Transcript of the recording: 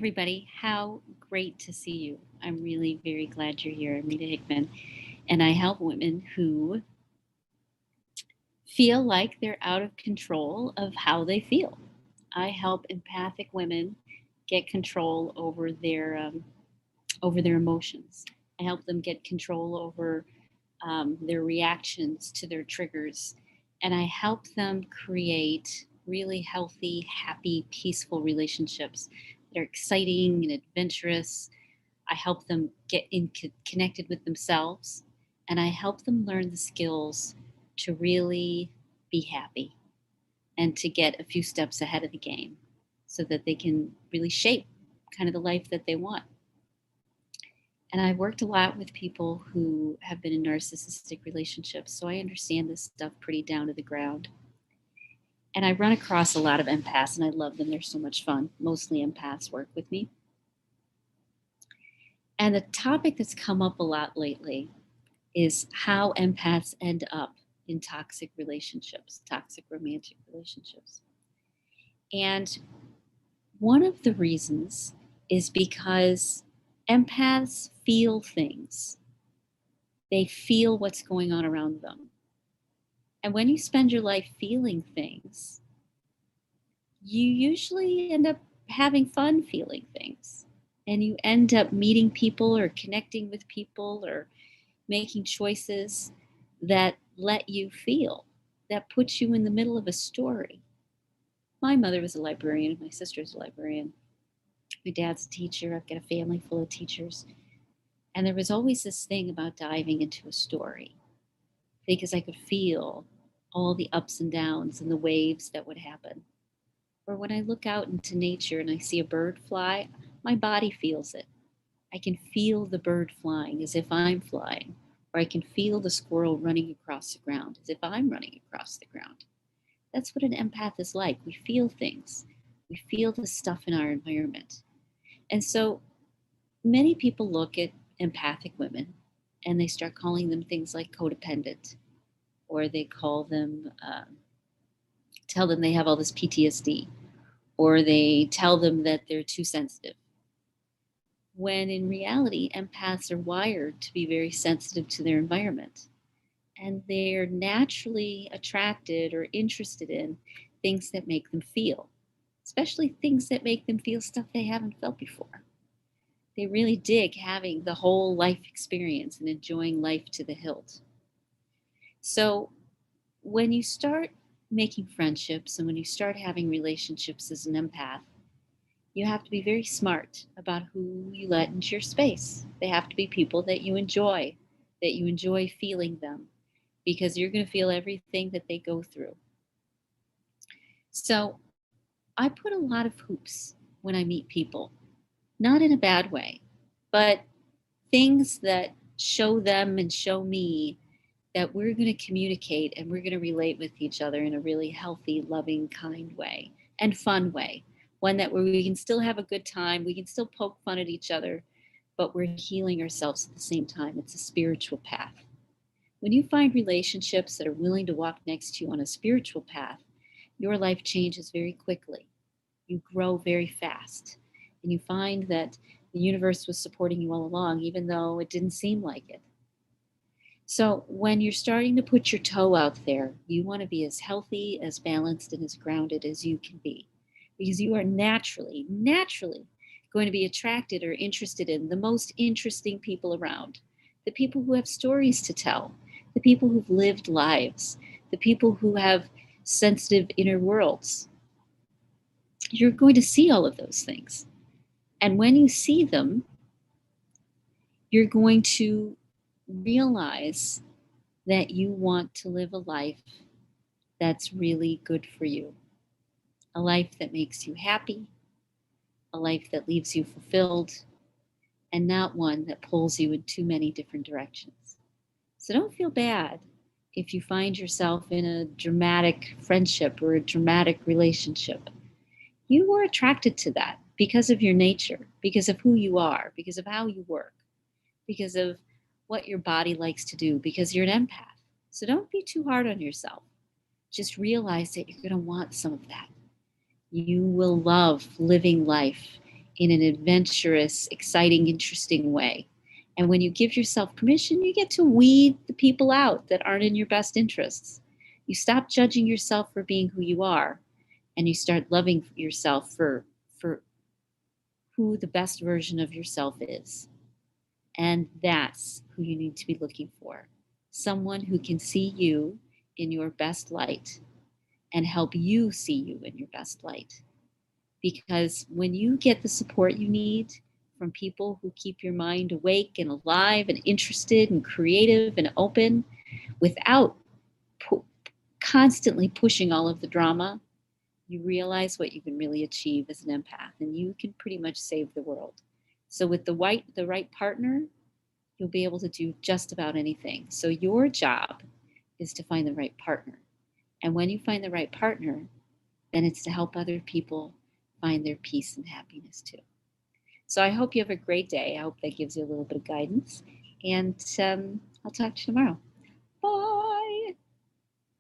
Everybody. How great to see you. I'm really very glad you're here. I'm Rita Hickman, and I help women who feel like they're out of control of how they feel. I help empathic women get control over their emotions. I help them get control over their reactions to their triggers, and I help them create really healthy, happy, peaceful relationships that are exciting and adventurous. I help them connected with themselves, and I help them learn the skills to really be happy and to get a few steps ahead of the game so that they can really shape kind of the life that they want. And I've worked a lot with people who have been in narcissistic relationships, so I understand this stuff pretty down to the ground. And I run across a lot of empaths, and I love them. They're so much fun. Mostly empaths work with me. And the topic that's come up a lot lately is how empaths end up in toxic relationships, toxic romantic relationships. And one of the reasons is because empaths feel things, they feel what's going on around them. And when you spend your life feeling things, you usually end up having fun feeling things. And you end up meeting people or connecting with people or making choices that let you feel, that puts you in the middle of a story. My mother was a librarian, my sister's a librarian, my dad's a teacher, I've got a family full of teachers. And there was always this thing about diving into a story because I could feel all the ups and downs and the waves that would happen. Or when I look out into nature and I see a bird fly, my body feels it. I can feel the bird flying as if I'm flying, or I can feel the squirrel running across the ground as if I'm running across the ground. That's what an empath is like. We feel things, we feel the stuff in our environment. And so many people look at empathic women and they start calling them things like codependent, or they tell them they have all this PTSD, or they tell them that they're too sensitive. When in reality, empaths are wired to be very sensitive to their environment. And they're naturally attracted or interested in things that make them feel, especially things that make them feel stuff they haven't felt before. They really dig having the whole life experience and enjoying life to the hilt. So when you start making friendships and when you start having relationships as an empath, you have to be very smart about who you let into your space. They have to be people that you enjoy feeling them, because you're going to feel everything that they go through. So I put a lot of hoops when I meet people, not in a bad way, but things that show them and show me that we're going to communicate and we're going to relate with each other in a really healthy, loving, kind way and fun way. One that where we can still have a good time, we can still poke fun at each other, but we're healing ourselves at the same time. It's a spiritual path. When you find relationships that are willing to walk next to you on a spiritual path, your life changes very quickly. You grow very fast. And you find that the universe was supporting you all along, even though it didn't seem like it. So, when you're starting to put your toe out there, you want to be as healthy, as balanced, and as grounded as you can be. Because you are naturally going to be attracted or interested in the most interesting people around, the people who have stories to tell, the people who've lived lives, the people who have sensitive inner worlds. You're going to see all of those things. And when you see them, you're going to realize that you want to live a life that's really good for you, a life that makes you happy, a life that leaves you fulfilled, and not one that pulls you in too many different directions. So don't feel bad if you find yourself in a dramatic friendship or a dramatic relationship. You were attracted to that because of your nature, because of who you are, because of how you work, because of what your body likes to do, because you're an empath. So don't be too hard on yourself. Just realize that you're going to want some of that. You will love living life in an adventurous, exciting, interesting way. And when you give yourself permission, you get to weed the people out that aren't in your best interests. You stop judging yourself for being who you are, and you start loving yourself for who the best version of yourself is. And that's who you need to be looking for. Someone who can see you in your best light and help you see you in your best light. Because when you get the support you need from people who keep your mind awake and alive and interested and creative and open without pu- constantly pushing all of the drama, you realize what you can really achieve as an empath, and you can pretty much save the world. So with the right partner, you'll be able to do just about anything. So your job is to find the right partner. And when you find the right partner, then it's to help other people find their peace and happiness too. So I hope you have a great day. I hope that gives you a little bit of guidance. And I'll talk to you tomorrow. Bye.